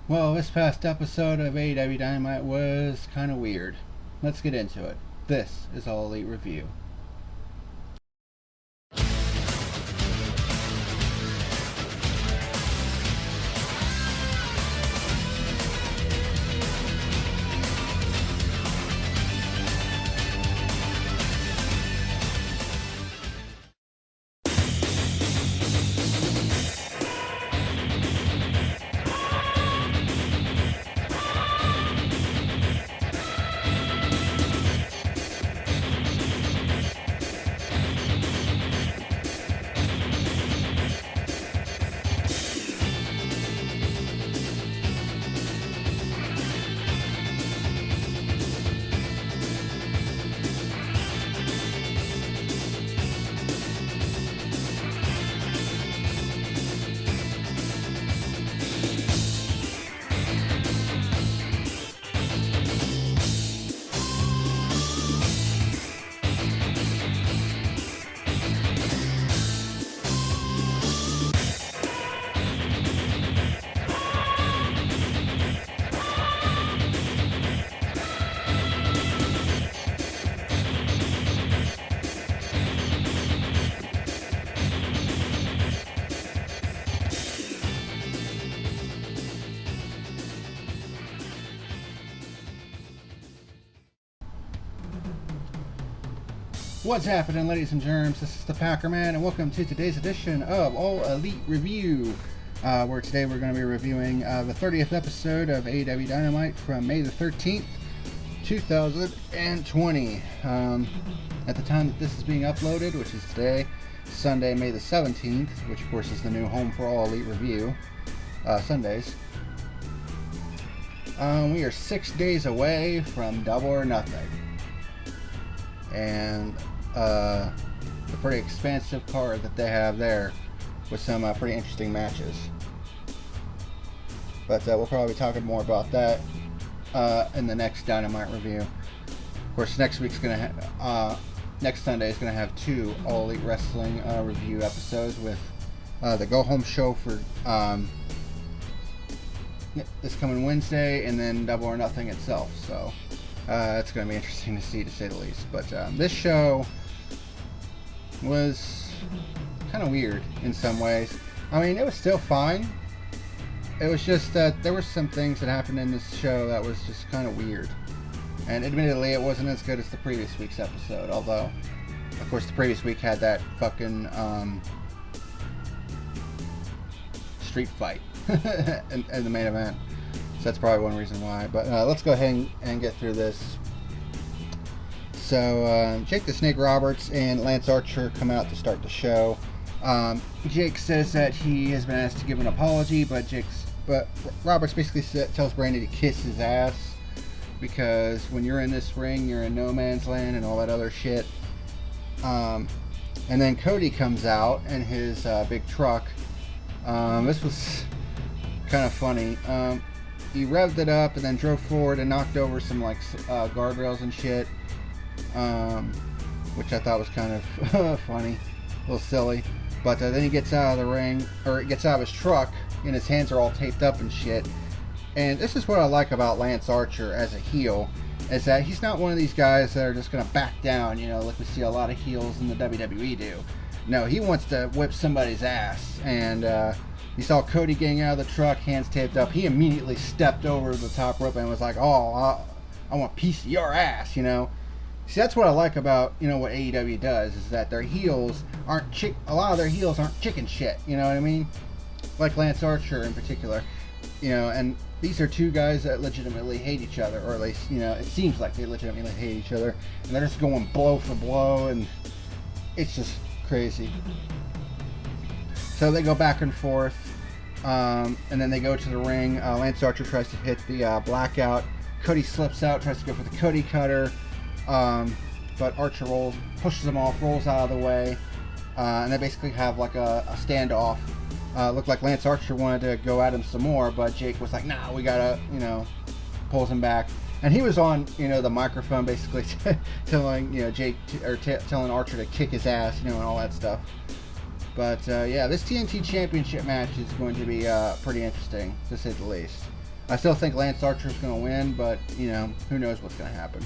Well, this past episode of AEW Dynamite was kind of weird. Let's get into it. This is All Elite Review. What's happening, ladies and germs? This is the PackerMan, and welcome to today's edition of All Elite Review, where today we're going to be reviewing the 30th episode of AEW Dynamite from May the 13th, 2020. At the time that this is being uploaded, which is today, Sunday, May the 17th, which of course is the new home for All Elite Review, Sundays. We are 6 days away from Double or Nothing. And a pretty expansive card that they have there with some pretty interesting matches. But we'll probably be talking more about that in the next Dynamite review. Of course, next Sunday is going to have 2 All Elite Wrestling review episodes with the Go Home show for this coming Wednesday, and then Double or Nothing itself. So it's going to be interesting to see, to say the least. But this show was kind of weird in some ways. I mean, it was still fine. It was just that there were some things that happened in this show that was just kind of weird. And admittedly, it wasn't as good as the previous week's episode. Although, of course, the previous week had that fucking street fight in the main event. So that's probably one reason why. But let's go ahead and get through this. So Jake the Snake Roberts and Lance Archer come out to start the show. Jake says that he has been asked to give an apology, but Roberts basically tells Brandy to kiss his ass, because when you're in this ring, you're in no man's land and all that other shit. And then Cody comes out in his big truck. This was kind of funny. He revved it up and then drove forward and knocked over some guardrails and shit, which I thought was kind of funny, a little silly. But then he gets out of the ring, or gets out of his truck, and his hands are all taped up and shit. And this is what I like about Lance Archer as a heel, is that he's not one of these guys that are just going to back down, like we see a lot of heels in the WWE do. No, he wants to whip somebody's ass. And he saw Cody getting out of the truck, hands taped up. He immediately stepped over the top rope and was like, "Oh, I want a piece of your ass," See, that's what I like about, what AEW does, is that their heels aren't a lot of their heels aren't chicken shit, you know what I mean? Like Lance Archer in particular, and these are 2 guys that legitimately hate each other, or at least, it seems like they legitimately hate each other, and they're just going blow for blow, and it's just crazy. So they go back and forth, and then they go to the ring. Lance Archer tries to hit the blackout. Cody slips out, tries to go for the Cody cutter, but Archer pushes him off, rolls out of the way, and they basically have like a standoff. Looked like Lance Archer wanted to go at him some more, but Jake was like, "Nah, we gotta," pulls him back. And he was on, the microphone basically telling, telling Archer to kick his ass, and all that stuff. But yeah, this TNT Championship match is going to be pretty interesting, to say the least. I still think Lance Archer's going to win, but, you know, who knows what's going to happen.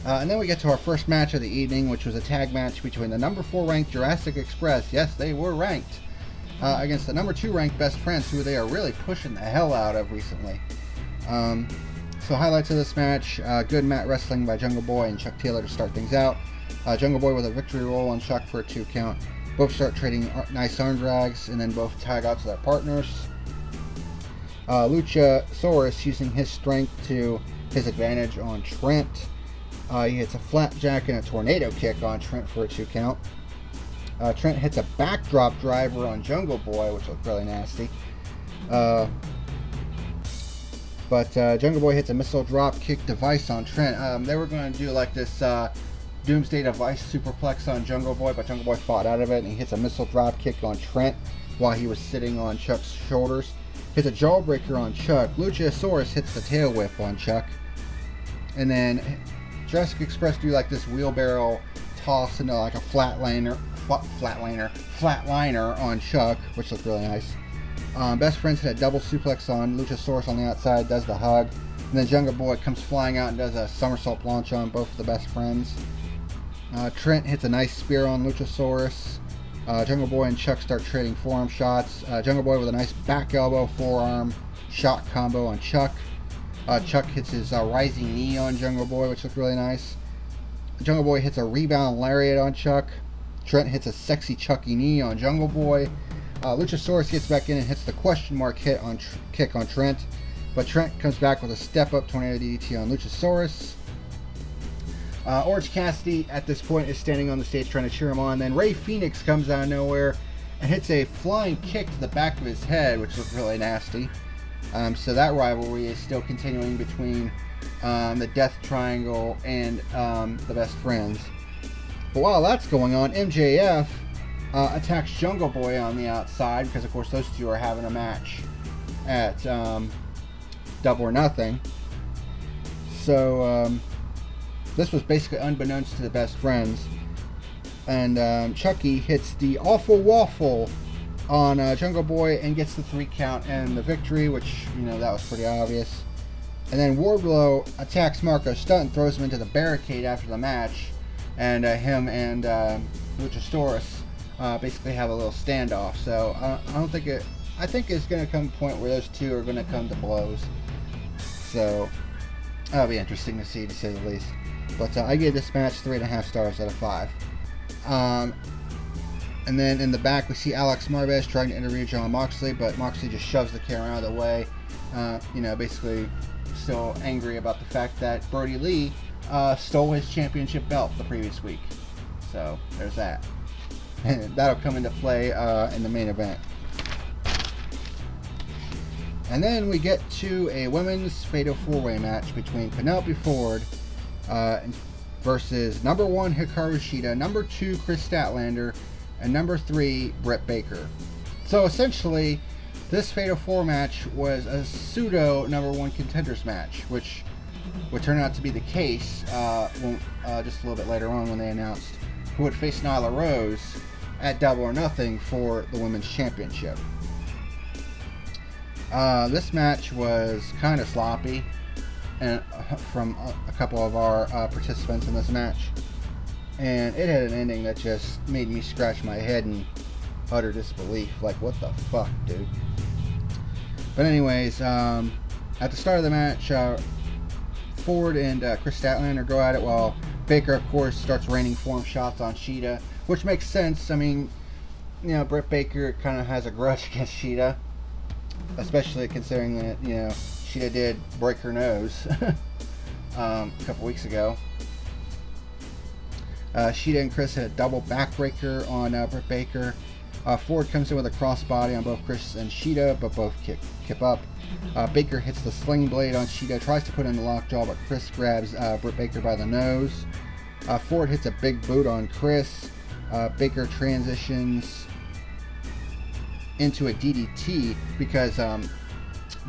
And then we get to our first match of the evening, which was a tag match between the number 4 ranked Jurassic Express, yes, they were ranked, against the number 2 ranked Best Friends, who they are really pushing the hell out of recently. So highlights of this match, good mat wrestling by Jungle Boy and Chuck Taylor to start things out. Jungle Boy with a victory roll on Chuck for a 2 count. Both start trading nice arm drags, and then both tag out to their partners. Luchasaurus using his strength to his advantage on Trent. He hits a flapjack and a tornado kick on Trent for a 2 count. Trent hits a backdrop driver on Jungle Boy, which looked really nasty. But Jungle Boy hits a missile drop kick device on Trent. They were going to do like this Doomsday Device superplex on Jungle Boy, but Jungle Boy fought out of it, and he hits a missile drop kick on Trent while he was sitting on Chuck's shoulders. Hits a jawbreaker on Chuck. Luchasaurus hits the tail whip on Chuck. And then Jurassic Express do like this wheelbarrow toss into like a flatliner on Chuck, which looked really nice. Best Friends hit a double suplex on Luchasaurus on the outside, does the hug. And then Jungle Boy comes flying out and does a somersault launch on both of the Best Friends. Trent hits a nice spear on Luchasaurus. Jungle Boy and Chuck start trading forearm shots. Jungle Boy with a nice back elbow forearm shot combo on Chuck. Chuck hits his rising knee on Jungle Boy, which looked really nice. Jungle Boy hits a rebound lariat on Chuck. Trent hits a sexy Chucky knee on Jungle Boy. Luchasaurus gets back in and hits the question mark kick on Trent. But Trent comes back with a step-up tornado DDT on Luchasaurus. Orange Cassidy at this point is standing on the stage trying to cheer him on. Then Rey Fenix comes out of nowhere and hits a flying kick to the back of his head, which looked really nasty. So that rivalry is still continuing between the Death Triangle and the Best Friends. But while that's going on, MJF attacks Jungle Boy on the outside because, of course, those two are having a match at Double or Nothing. So this was basically unbeknownst to the Best Friends. And Chucky hits the Awful Waffle on Jungle Boy and gets the 3 count and the victory, which, you know, that was pretty obvious. And then Wardlow attacks Marco Stunt and throws him into the barricade after the match. And him and Luchasaurus basically have a little standoff. So I think it's going to come to a point where those two are going to come to blows. So that'll be interesting to see, to say the least. But I gave this match 3.5 stars out of 5. And then in the back, we see Alex Marvez trying to interview John Moxley, but Moxley just shoves the camera out of the way. You know, basically still angry about the fact that Brody Lee stole his championship belt the previous week. So there's that. And that'll come into play in the main event. And then we get to a women's Fatal 4-Way match between Penelope Ford versus number 1 Hikaru Shida, number 2 Chris Statlander, and number 3 Britt Baker. So essentially, this Fatal 4 match was a pseudo number 1 contenders match, which would turn out to be the case just a little bit later on when they announced who would face Nyla Rose at Double or Nothing for the Women's Championship. This match was kind of sloppy and from a couple of our participants in this match. And it had an ending that just made me scratch my head in utter disbelief. Like, what the fuck, dude? But anyways, at the start of the match, Ford and Chris Statlander go at it while Baker, of course, starts raining form shots on Sheeta, which makes sense. I mean, you know, Britt Baker kind of has a grudge against Sheeta, especially considering that, you know, Sheeta did break her nose a couple weeks ago. Sheeta and Chris hit a double backbreaker on Britt Baker. Ford comes in with a crossbody on both Chris and Sheeta, but both kip up. Baker hits the sling blade on Sheeta, tries to put in the lockjaw, but Chris grabs Britt Baker by the nose. Ford hits a big boot on Chris. Baker transitions into a DDT because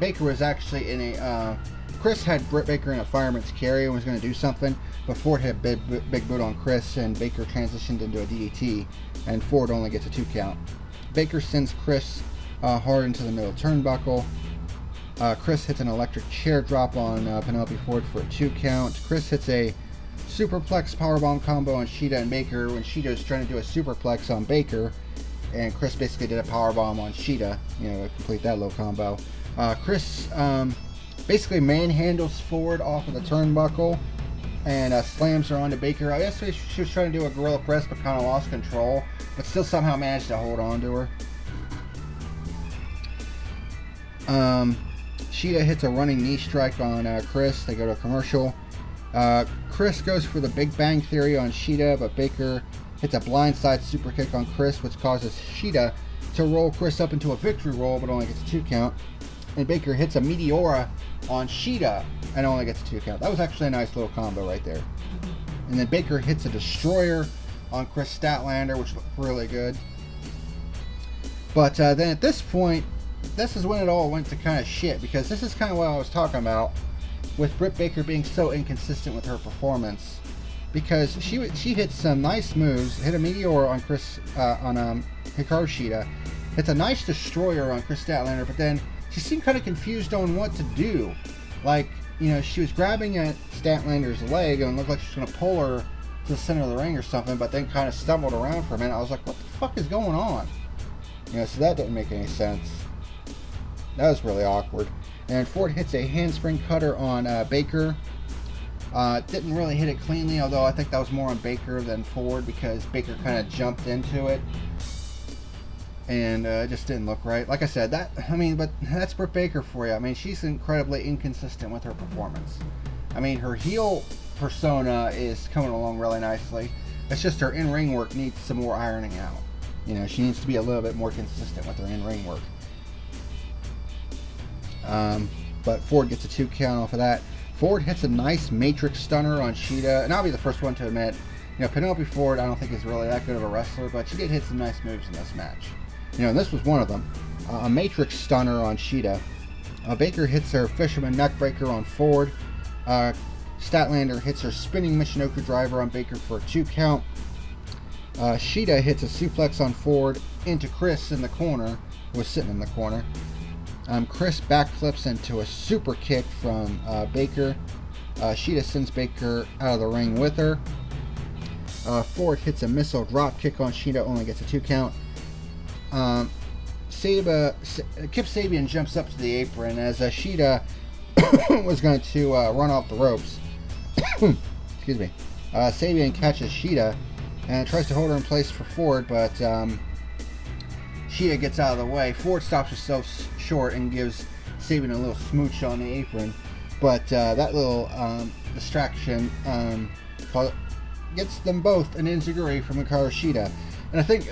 Baker was actually in a... Chris had Britt Baker in a fireman's carry and was going to do something, but Ford hit a big boot on Chris, and Baker transitioned into a DDT, and Ford only gets a 2 count. Baker sends Chris hard into the middle turnbuckle, Chris hits an electric chair drop on Penelope Ford for a 2 count. Chris hits a superplex powerbomb combo on Sheeta and Baker when Sheeta was trying to do a superplex on Baker, and Chris basically did a powerbomb on Sheeta, to complete that little combo. Chris basically manhandles Ford off of the turnbuckle and slams her onto Baker. I guess she was trying to do a gorilla press but kind of lost control, but still somehow managed to hold on to her. Sheeta hits a running knee strike on Chris. They go to a commercial. Chris goes for the Big Bang Theory on Sheeta, but Baker hits a blindside super kick on Chris, which causes Sheeta to roll Chris up into a victory roll, but only gets a 2 count. And Baker hits a Meteora on Sheeta and only gets a 2 count. That was actually a nice little combo right there. And then Baker hits a Destroyer on Chris Statlander, which looked really good. But then at this point, this is when it all went to kind of shit, because this is kind of what I was talking about with Britt Baker being so inconsistent with her performance. Because she hit some nice moves, hit a Meteor on Hikaru Shida, hits a nice Destroyer on Chris Statlander, but then she seemed kind of confused on what to do. Like, she was grabbing at Statlander's leg and looked like she was going to pull her to the center of the ring or something, but then kind of stumbled around for a minute. I was like, what the fuck is going on? So that didn't make any sense. That was really awkward. And Ford hits a handspring cutter on Baker. Didn't really hit it cleanly, although I think that was more on Baker than Ford, because Baker kind of jumped into it. And it just didn't look right. Like I said, but that's Britt Baker for you. She's incredibly inconsistent with her performance. Her heel persona is coming along really nicely. It's just her in-ring work needs some more ironing out. She needs to be a little bit more consistent with her in-ring work. But Ford gets a 2 count off of that. Ford hits a nice Matrix Stunner on Sheeta, and I'll be the first one to admit, Penelope Ford I don't think is really that good of a wrestler, but she did hit some nice moves in this match. And this was one of them. A Matrix Stunner on Sheeta. Baker hits her Fisherman Neckbreaker on Ford. Statlander hits her Spinning Michinoku Driver on Baker for a 2 count. Sheeta hits a suplex on Ford into Chris in the corner, who was sitting in the corner. Chris backflips into a super kick from Baker. Sheeta sends Baker out of the ring with her. Ford hits a missile drop kick on Sheeta, only gets a 2 count. Kip Sabian jumps up to the apron as Sheeta was going to run off the ropes. Excuse me. Sabian catches Sheeta and tries to hold her in place for Ford, but Sheeta gets out of the way. Ford stops herself short and gives Sabian a little smooch on the apron, but that little distraction gets them both an enziguri from Hikaru Shida. And I think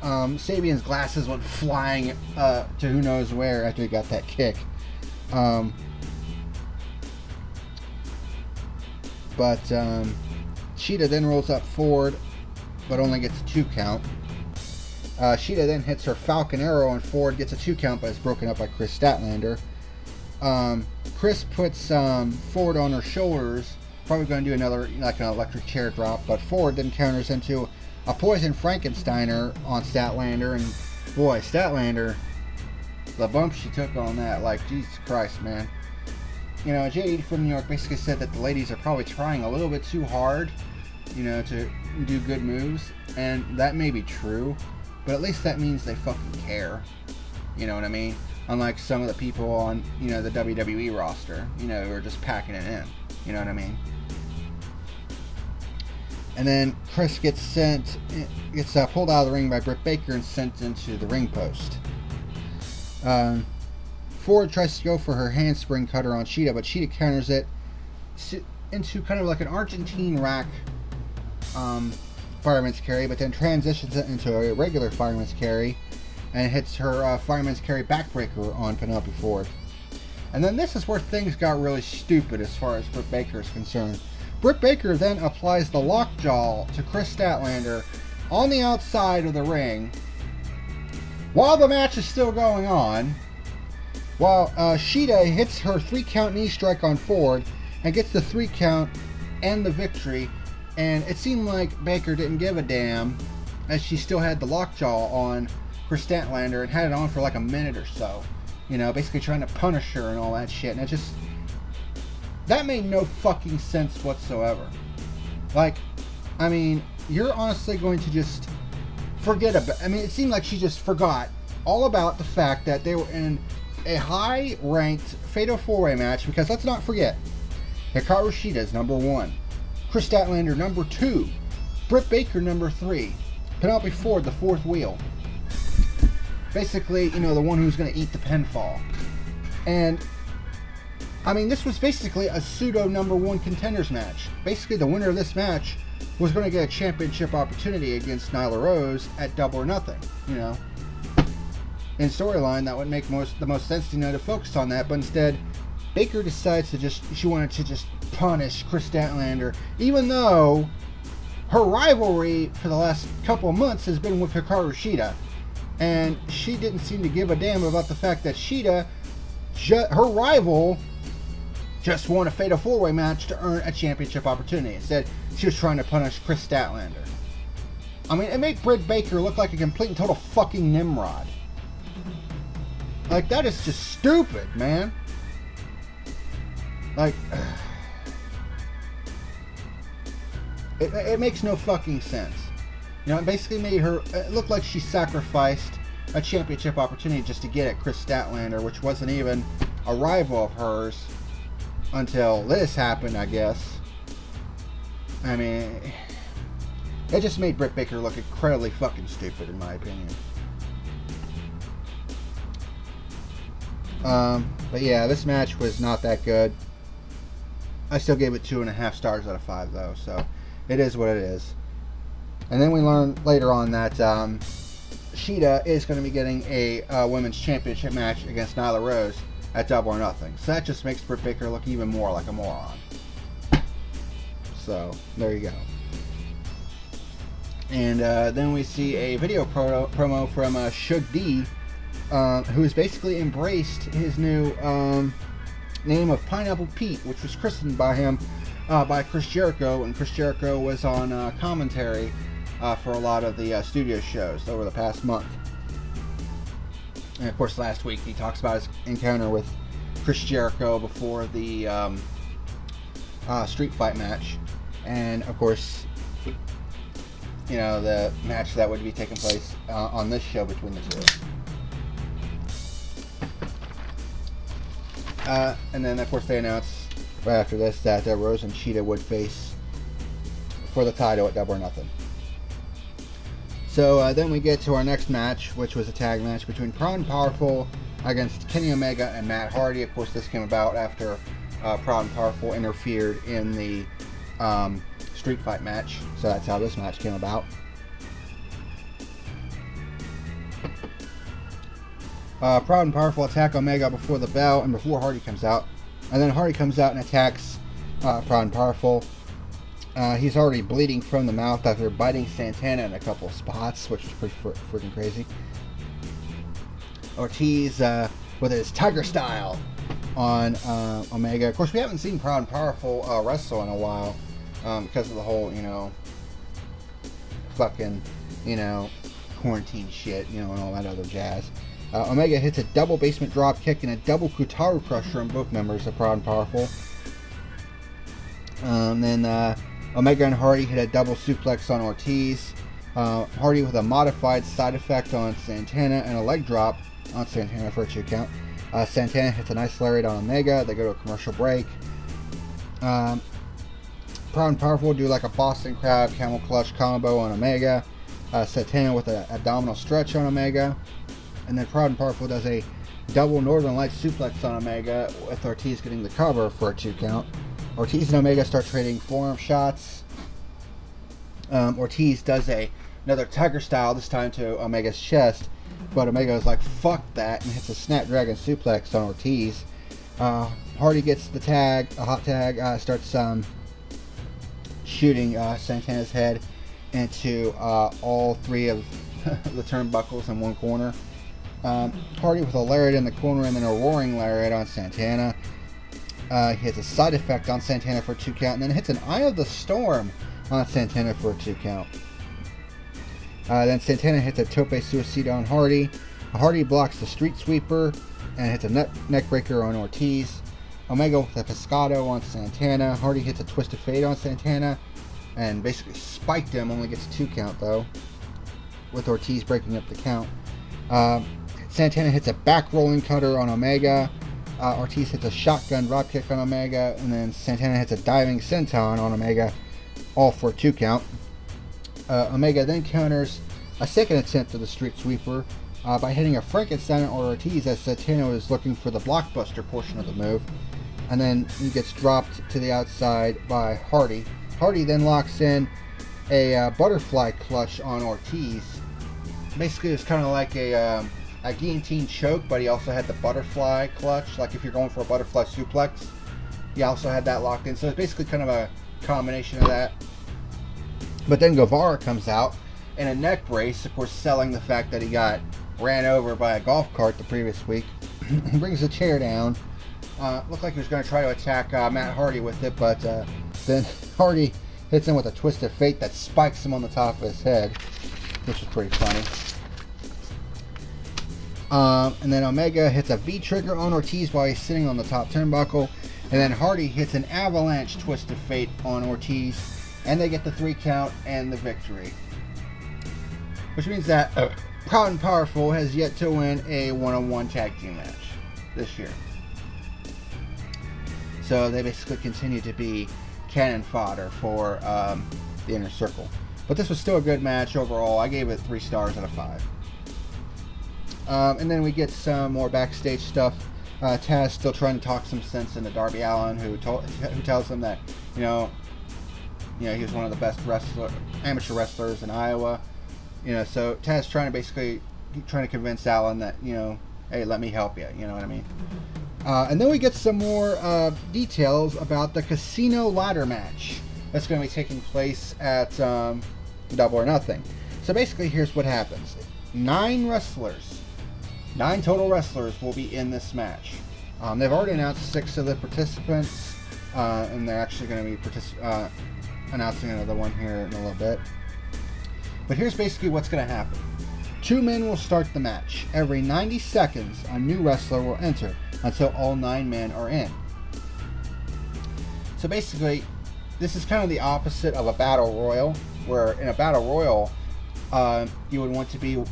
Sabian's glasses went flying to who knows where after he got that kick. But Sheeta then rolls up Ford, but only gets a 2 count. Sheeta then hits her Falcon Arrow on Ford, gets a 2 count, but is broken up by Chris Statlander. Chris puts Ford on her shoulders, probably going to do another, like an electric chair drop, but Ford then counters into a Poison Frankensteiner on Statlander, and boy, Statlander, the bump she took on that, like, Jesus Christ, man. JD from New York basically said that the ladies are probably trying a little bit too hard, to do good moves, and that may be true. But at least that means they fucking care. You know what I mean? Unlike some of the people on, the WWE roster, who are just packing it in. You know what I mean? And then Chris gets pulled out of the ring by Britt Baker and sent into the ring post. Ford tries to go for her handspring cutter on Sheeta, but Sheeta counters it into kind of like an Argentine rack fireman's carry, but then transitions it into a regular fireman's carry and hits her fireman's carry backbreaker on Penelope Ford. And then this is where things got really stupid as far as Britt Baker is concerned. Britt Baker then applies the lockjaw to Chris Statlander on the outside of the ring while the match is still going on, while Sheeta hits her 3 count knee strike on Ford and gets the 3 count and the victory. And it seemed like Baker didn't give a damn, as she still had the lockjaw on Chris Statlander and had it on for like a minute or so. You know, basically trying to punish her and all that shit. And it just... that made no fucking sense whatsoever. Like, I mean, you're honestly going to just forget about... I mean, it seemed like she just forgot all about the fact that they were in a high-ranked Fatal 4-Way match, because let's not forget, Hikaru Shida is number 1, Chris Statlander number 2, Britt Baker number 3, Penelope Ford the 4th wheel. Basically, you know, the one who's going to eat the pinfall. And, I mean, this was basically a pseudo number 1 contenders match. Basically, the winner of this match was going to get a championship opportunity against Nyla Rose at Double or Nothing, you know. In storyline, that would make the most sense, you know, to focus on that, but instead, Baker decides to she wanted to just punish Chris Statlander, even though her rivalry for the last couple of months has been with Hikaru Shida, and she didn't seem to give a damn about the fact that Sheeta, her rival, just won a Fatal 4-Way match to earn a championship opportunity. Instead, she was trying to punish Chris Statlander. I mean, it made Britt Baker look like a complete and total fucking Nimrod. Like, that is just stupid, man. Like, it makes no fucking sense. You know, it basically made her, it looked like she sacrificed a championship opportunity just to get at Chris Statlander, which wasn't even a rival of hers until this happened, I guess. I mean, it just made Britt Baker look incredibly fucking stupid, in my opinion. But yeah, this match was not that good. I still gave it 2.5 stars out of 5, though, so it is what it is. And then we learned later on that Sheeta is going to be getting a women's championship match against Nyla Rose at Double or Nothing. So that just makes Britt Baker look even more like a moron. So, there you go. And then we see a video promo from Shug D, who has basically embraced his new name of Pineapple Pete, which was christened by him by Chris Jericho, and Chris Jericho was on commentary for a lot of the studio shows over the past month. And of course, last week he talks about his encounter with Chris Jericho before the street fight match, and of course, you know, the match that would be taking place on this show between the two. And then, of course, they announced right after this that Rose and Cheetah would face for the title at Double or Nothing. So then we get to our next match, which was a tag match between Proud and Powerful against Kenny Omega and Matt Hardy. Of course, this came about after Proud and Powerful interfered in the street fight match. So that's how this match came about. Proud and Powerful attack Omega before the bell and before Hardy comes out. And then Hardy comes out and attacks Proud and Powerful. He's already bleeding from the mouth after biting Santana in a couple of spots, which is pretty freaking crazy. Ortiz with his Tiger Style on Omega. Of course, we haven't seen Proud and Powerful wrestle in a while because of the whole, you know, fucking, you know, quarantine shit, you know, and all that other jazz. Omega hits a double basement drop kick and a double Kutaru crusher on both members of Proud and Powerful. Then Omega and Hardy hit a double suplex on Ortiz. Hardy with a modified side effect on Santana and a leg drop on Santana for a 2 count. Santana hits a nice lariat on Omega. They go to a commercial break. Proud and Powerful do like a Boston Crab camel clutch combo on Omega. Santana with an abdominal stretch on Omega. And then Proud and Powerful does a double Northern Lights suplex on Omega, with Ortiz getting the cover for a 2 count. Ortiz and Omega start trading forearm shots. Ortiz does another Tiger Style, this time to Omega's chest, but Omega is like, fuck that, and hits a Snapdragon suplex on Ortiz. Hardy gets the tag, a hot tag, starts shooting Santana's head into all 3 of the turnbuckles in one corner. Hardy with a lariat in the corner and then a roaring lariat on Santana. He hits a side effect on Santana for a 2 count, and then hits an Eye of the Storm on Santana for a 2 count. Then Santana hits a Tope Suicida on Hardy. Hardy blocks the Street Sweeper, and hits a neck breaker on Ortiz. Omega with a Pescado on Santana. Hardy hits a Twist of Fate on Santana and basically spiked him. Only gets a 2 count though, with Ortiz breaking up the count. Santana hits a back rolling cutter on Omega. Ortiz hits a shotgun dropkick on Omega, and then Santana hits a diving senton on Omega, all for a 2 count. Omega then counters a second attempt at the street sweeper by hitting a Frankenstein on Ortiz as Santana was looking for the blockbuster portion of the move. And then he gets dropped to the outside by Hardy. Hardy then locks in a butterfly clutch on Ortiz. Basically, it's kind of like a guillotine choke, but he also had the butterfly clutch. Like if you're going for a butterfly suplex, he also had that locked in. So it's basically kind of a combination of that. But then Guevara comes out in a neck brace, of course, selling the fact that he got ran over by a golf cart the previous week. He brings the chair down. Looked like he was going to try to attack Matt Hardy with it, but then Hardy hits him with a Twist of Fate that spikes him on the top of his head, which is pretty funny. And then Omega hits a V-trigger on Ortiz while he's sitting on the top turnbuckle, and then Hardy hits an avalanche Twist of Fate on Ortiz, and they get the 3 count and the victory. Which means that Proud and Powerful has yet to win a one-on-one tag team match this year. So they basically continue to be cannon fodder for the Inner Circle. But this was still a good match overall. I gave it 3 stars out of 5. And then we get some more backstage stuff. Taz still trying to talk some sense into Darby Allin, who tells him that you know he was one of the best amateur wrestlers in Iowa. So Taz trying to convince Allin that hey, let me help you. You know what I mean? And then we get some more details about the casino ladder match that's going to be taking place at Double or Nothing. So basically, here's what happens: 9 total wrestlers will be in this match. They've already announced 6 of the participants, and they're actually going to be announcing another one here in a little bit. But here's basically what's going to happen. 2 men will start the match. Every 90 seconds, a new wrestler will enter until all 9 men are in. So basically, this is kind of the opposite of a battle royal, where in a battle royal, you would want to be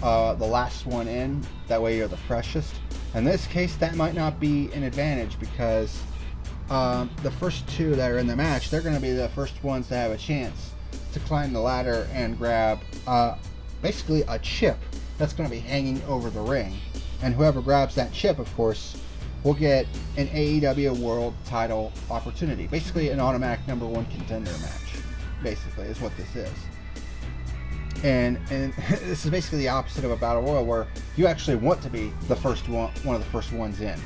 the last one in. That way you're the freshest. In this case, that might not be an advantage because the first 2 that are in the match, they're going to be the first ones to have a chance to climb the ladder and grab basically a chip that's going to be hanging over the ring. And whoever grabs that chip, of course, will get an AEW World Title opportunity. Basically an automatic number 1 contender match, basically, is what this is. And this is basically the opposite of a battle royal, where you actually want to be the first one of the first ones in.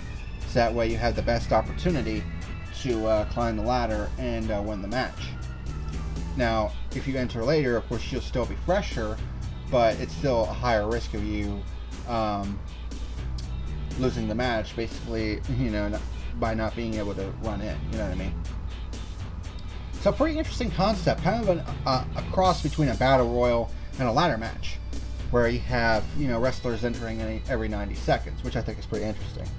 So that way you have the best opportunity to climb the ladder and win the match. Now, if you enter later, of course, you'll still be fresher, but it's still a higher risk of you losing the match, basically, by not being able to run in. You know what I mean? So, pretty interesting concept, kind of a cross between a battle royal and a ladder match, where you have wrestlers entering every 90 seconds, which I think is pretty interesting.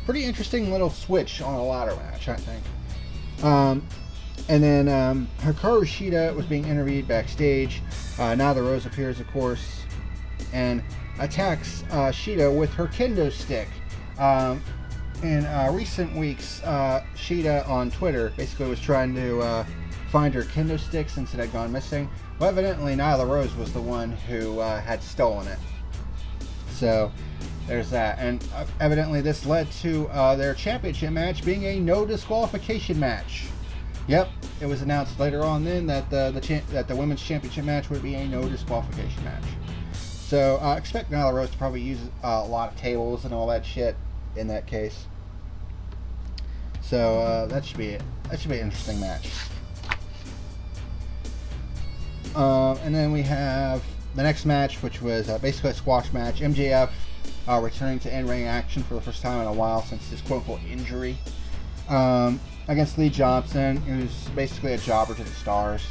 Pretty interesting little switch on a ladder match, I think. And then Hikaru Sheeta was being interviewed backstage. Now the Rose appears, of course, and attacks Sheeta with her kendo stick. In recent weeks, Sheeta on Twitter basically was trying to find her kendo stick since it had gone missing. Well, evidently Nyla Rose was the one who had stolen it. So there's that. And evidently this led to their championship match being a no disqualification match. Yep, it was announced later on then that the women's championship match would be a no disqualification match. So expect Nyla Rose to probably use a lot of tables and all that shit in that case. So that should be it. That should be an interesting match. And then we have the next match, which was basically a squash match. MJF returning to in-ring action for the first time in a while since his quote-unquote injury. Against Lee Johnson, who's basically a jobber to the stars.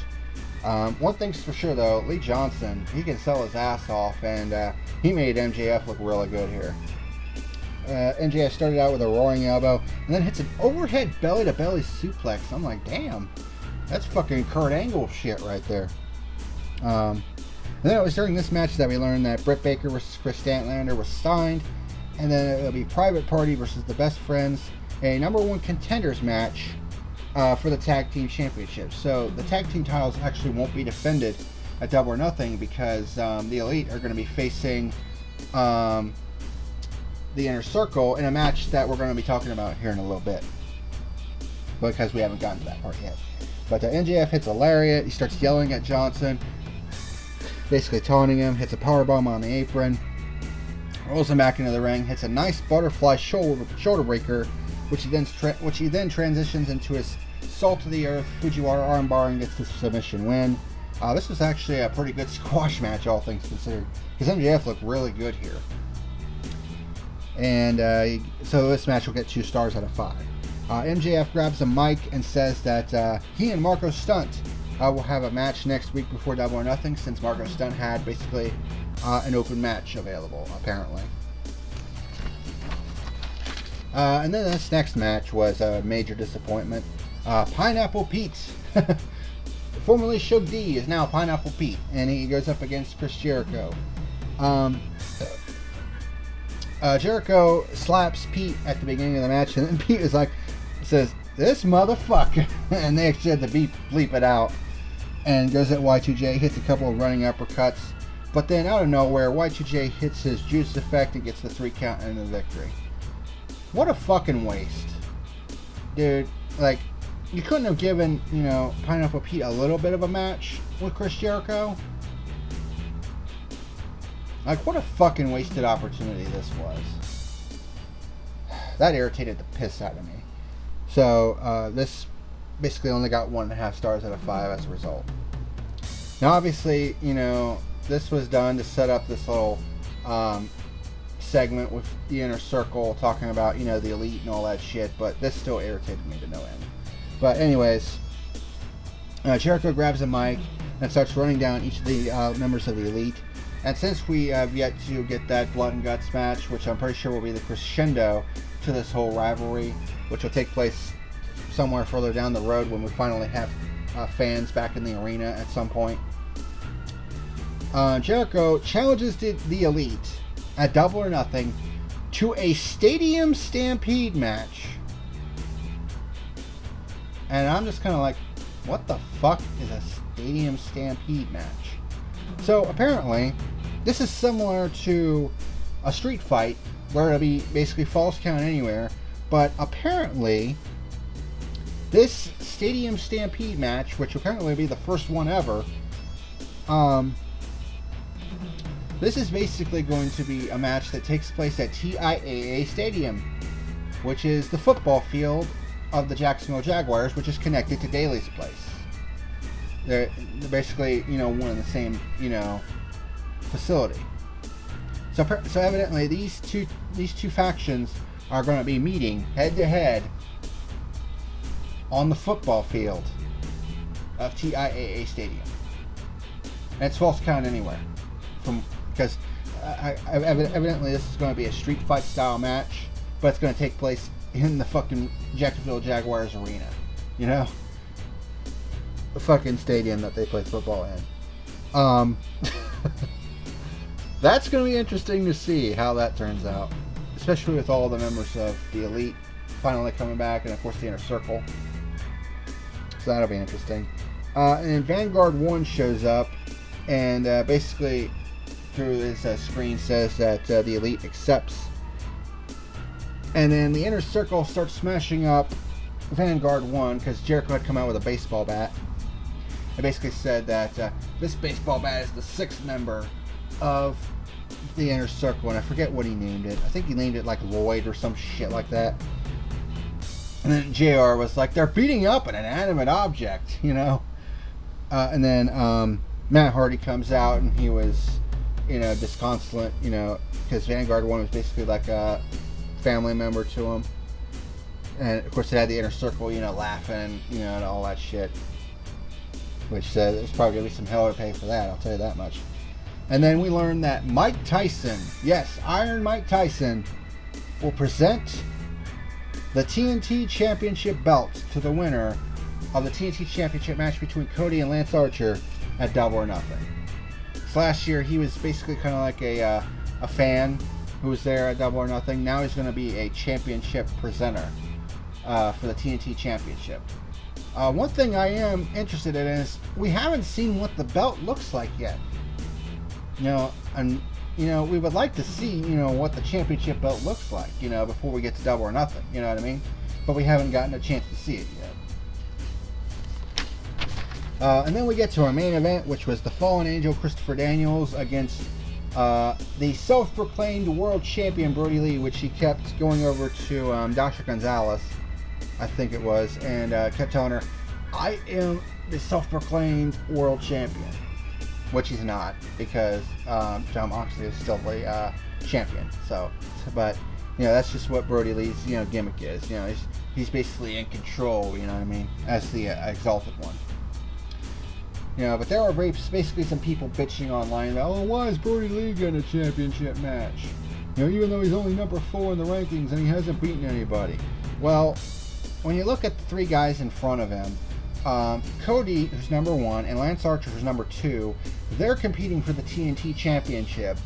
One thing's for sure, though, Lee Johnson, he can sell his ass off, and he made MJF look really good here. MJF started out with a roaring elbow and then hits an overhead belly-to-belly suplex. I'm like, damn, that's fucking Kurt Angle shit right there. And then it was during this match that we learned that Britt Baker versus Chris Statlander was signed, and then it'll be Private Party versus the Best Friends, a #1 contenders match for the Tag Team Championship. So the Tag Team titles actually won't be defended at Double or Nothing because the Elite are going to be facing the Inner Circle in a match that we're going to be talking about here in a little bit, because we haven't gotten to that part yet. But MJF hits a lariat. He starts yelling at Johnson, basically taunting him, hits a powerbomb on the apron, rolls him back into the ring, hits a nice butterfly shoulder breaker, which he then transitions into his salt to the earth Fujiwara armbar and gets the submission win. This was actually a pretty good squash match, all things considered, because MJF looked really good here. And so this match will get 2 stars out of 5. MJF grabs a mic and says that he and Marco Stunt will have a match next week before Double or Nothing, since Marco Stunt had basically an open match available, apparently. And then this next match was a major disappointment. Pineapple Pete, formerly Shug D, is now Pineapple Pete, and he goes up against Chris Jericho. Jericho slaps Pete at the beginning of the match, and then Pete is like, says, "This motherfucker," and they actually had to bleep it out, and goes at Y2J, hits a couple of running uppercuts, but then out of nowhere, Y2J hits his juice effect and gets the 3 count and the victory. What a fucking waste. Dude, like, you couldn't have given, Pineapple Pete a little bit of a match with Chris Jericho? Like, what a fucking wasted opportunity this was. That irritated the piss out of me. So, this basically only got 1.5 stars out of 5 as a result. Now, obviously, this was done to set up this little segment with the Inner Circle talking about, the Elite and all that shit, but this still irritated me to no end. But anyways, Jericho grabs a mic and starts running down each of the members of the Elite. And since we have yet to get that Blood and Guts match, which I'm pretty sure will be the crescendo to this whole rivalry, which will take place somewhere further down the road when we finally have fans back in the arena at some point, Jericho challenges the Elite at Double or Nothing to a Stadium Stampede match. And I'm just kind of like, what the fuck is a Stadium Stampede match? So apparently, this is similar to a street fight where it'll be basically false count anywhere, but apparently this Stadium Stampede match, which apparently will be the first one ever, this is basically going to be a match that takes place at TIAA Stadium, which is the football field of the Jacksonville Jaguars, which is connected to Daly's place. They're basically, one and the same, facility. So evidently these two factions are going to be meeting head to head on the football field of TIAA Stadium. And it's false count anywhere, because evidently this is going to be a street fight style match, but it's going to take place in the fucking Jacksonville Jaguars arena, the fucking stadium that they play football in. That's going to be interesting to see how that turns out, especially with all the members of the Elite finally coming back, and of course the Inner Circle. So that'll be interesting. And then Vanguard 1 shows up, and basically through his screen says that the Elite accepts. And then the Inner Circle starts smashing up Vanguard 1 because Jericho had come out with a baseball bat. It basically said that this baseball bat is the 6th member of the Inner Circle, and I forget what he named it. I think he named it like Lloyd or some shit like that. And then JR was like, they're beating up an inanimate object, and then Matt Hardy comes out, and he was, disconsolate, because Vanguard 1 was basically like a family member to him. And of course it had the Inner Circle, laughing, and all that shit. Which there's probably going to be some hell to pay for that, I'll tell you that much. And then we learned that Mike Tyson, yes, Iron Mike Tyson, will present the TNT Championship belt to the winner of the TNT Championship match between Cody and Lance Archer at Double or Nothing. So last year he was basically kind of like a fan who was there at Double or Nothing. Now he's going to be a championship presenter for the TNT Championship. One thing I am interested in is we haven't seen what the belt looks like yet. We would like to see, what the championship belt looks like, before we get to Double or Nothing, you know what I mean? But we haven't gotten a chance to see it yet. And then we get to our main event, which was the Fallen Angel Christopher Daniels against the self-proclaimed world champion Brody Lee, which he kept going over to Dasha Gonzalez, I think it was, and kept telling her, I am the self-proclaimed world champion. Which he's not, because Jon Moxley is still the champion. But that's just what Brody Lee's gimmick is. He's basically in control. You know what I mean, as the exalted one. But there are basically some people bitching online about, why is Brody Lee getting a championship match? Even though he's only number 4 in the rankings and he hasn't beaten anybody. Well, when you look at the 3 guys in front of him, Cody, who's number 1, and Lance Archer, who's number 2, they're competing for the TNT Championship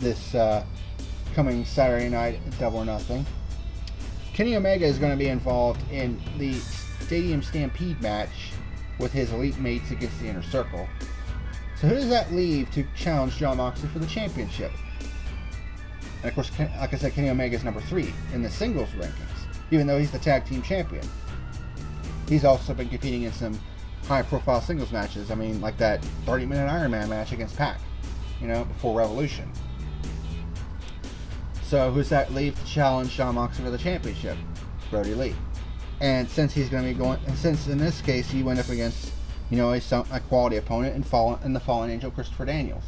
this coming Saturday night at Double or Nothing. Kenny Omega is going to be involved in the Stadium Stampede match with his elite mates against the Inner Circle. So who does that leave to challenge Jon Moxley for the championship? And of course, like I said, Kenny Omega is number 3 in the singles rankings, even though he's the tag team champion. He's also been competing in some high-profile singles matches. I mean, like that 30-minute Iron Man match against Pac, before Revolution. So who's that leave to challenge Jon Moxley for the championship? Brody Lee. And since he's going to be going, and since in this case he went up against, a quality opponent in the Fallen Angel Christopher Daniels.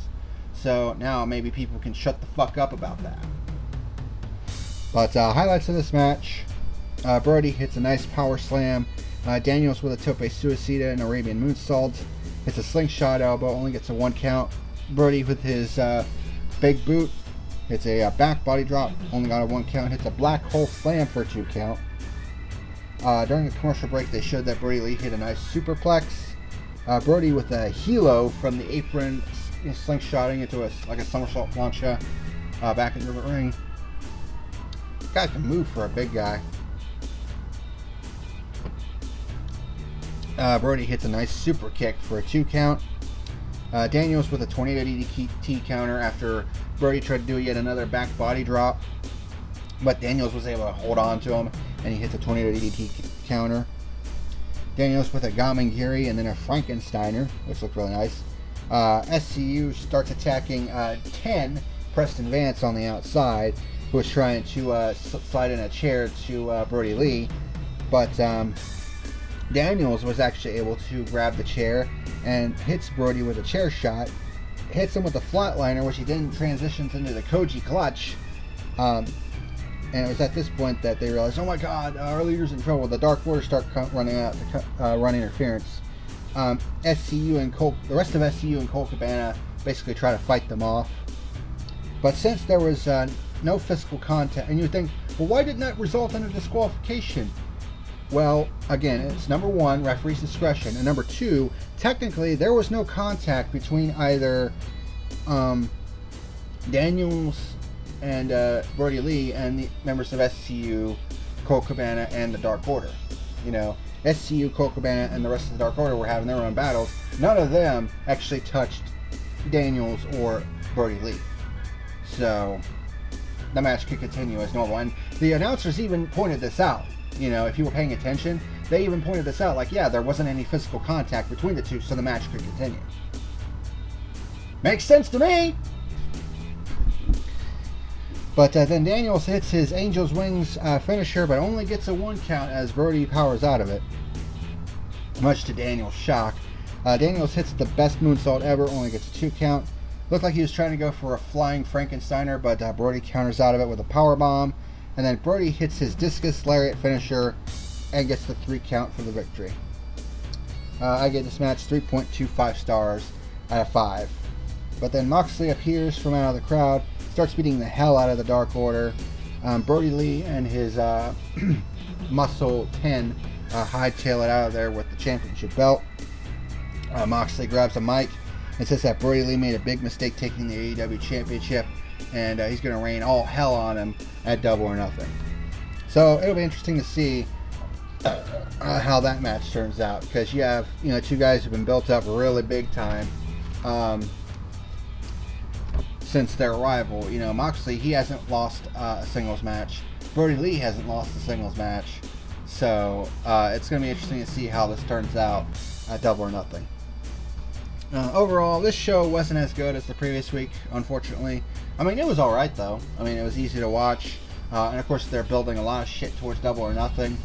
So now maybe people can shut the fuck up about that. But highlights of this match: Brody hits a nice power slam. Daniels with a tope suicida and Arabian moonsault. Hits a slingshot elbow, only gets a 1 count. Brody with his big boot hits a back body drop, only got a 1 count. Hits a black hole slam for a 2 count. During the commercial break, they showed that Brody Lee hit a nice superplex. Brody with a helo from the apron, slingshotting into a somersault plancha back into the ring. Guy can move for a big guy. Brody hits a nice super kick for a 2 count. Daniels with a tornado DDT counter after Brody tried to do yet another back body drop. But Daniels was able to hold on to him, and he hits a tornado DDT counter. Daniels with a Gamengiri and then a Frankensteiner, which looked really nice. SCU starts attacking 10 Preston Vance on the outside, who was trying to slide in a chair to Brody Lee. But Daniels was actually able to grab the chair and hits Brody with a chair shot, hits him with a flatliner, which he then transitions into the Koji clutch. And it was at this point that they realized, oh my god, our leader's in trouble. The Dark Order start running out to run interference. SCU and the rest of SCU and Colt Cabana basically try to fight them off. But since there was no physical contact, and you think, well, why didn't that result in a disqualification? Well, again, it's number 1, referee's discretion, and number 2, technically there was no contact between either Daniels and Brody Lee and the members of SCU, Colt Cabana, and the Dark Order. SCU, Colt Cabana, and the rest of the Dark Order were having their own battles. None of them actually touched Daniels or Brody Lee. So the match could continue as normal. And the announcers even pointed this out. If you were paying attention, they even pointed this out. Like, yeah, there wasn't any physical contact between the two, so the match could continue. Makes sense to me! But then Daniels hits his Angel's Wings finisher, but only gets a 1 count as Brody powers out of it. Much to Daniels' shock. Daniels hits the best moonsault ever, only gets a 2 count. Looked like he was trying to go for a flying Frankensteiner, but Brody counters out of it with a power bomb. And then Brody hits his discus lariat finisher and gets the 3 count for the victory. I gave this match 3.25 stars out of 5. But then Moxley appears from out of the crowd, starts beating the hell out of the Dark Order. Brody Lee and his Muscle 10 hightail it out of there with the championship belt. Moxley grabs a mic and says that Brody Lee made a big mistake taking the AEW championship, and he's going to rain all hell on him at Double or Nothing. So it'll be interesting to see how that match turns out, because you have two guys who've been built up really big time since their arrival. Moxley, he hasn't lost a singles match. Brody Lee hasn't lost a singles match. So it's going to be interesting to see how this turns out at Double or Nothing. Overall, this show wasn't as good as the previous week, unfortunately. I mean, it was alright though. I mean, it was easy to watch. And of course, they're building a lot of shit towards Double or Nothing.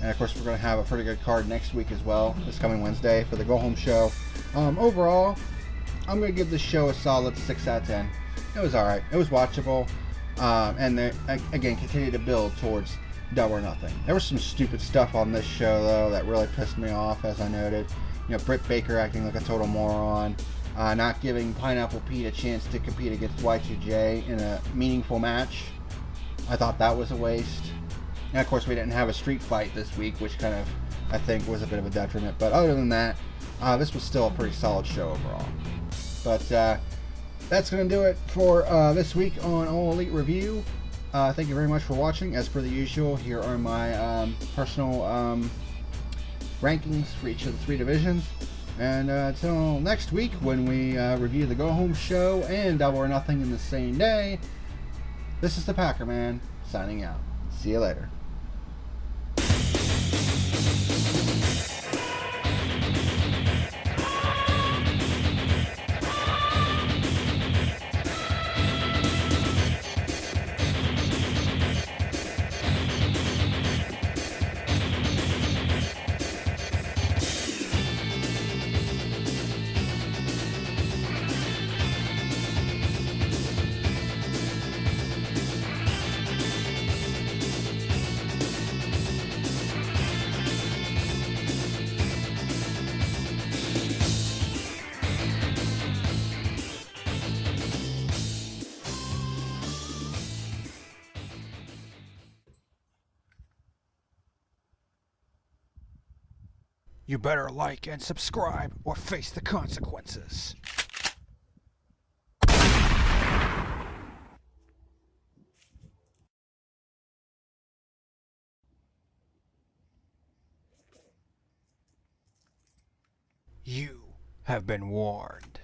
And of course, we're going to have a pretty good card next week as well, this coming Wednesday for the Go Home show. Overall, I'm going to give this show a solid 6 out of 10. It was alright. It was watchable. And they, again, continue to build towards Double or Nothing. There was some stupid stuff on this show, though, that really pissed me off, as I noted. Britt Baker acting like a total moron. Not giving Pineapple Pete a chance to compete against Y2J in a meaningful match. I thought that was a waste. And of course, we didn't have a street fight this week, which kind of, I think, was a bit of a detriment. But other than that, this was still a pretty solid show overall. But that's going to do it for this week on All Elite Review. Thank you very much for watching. As per the usual, here are my personal rankings for each of the 3 divisions. And until next week, when we review the Go Home show and Double or Nothing in the same day, this is the PackerMan signing out. See you later. You better like and subscribe or face the consequences. You have been warned.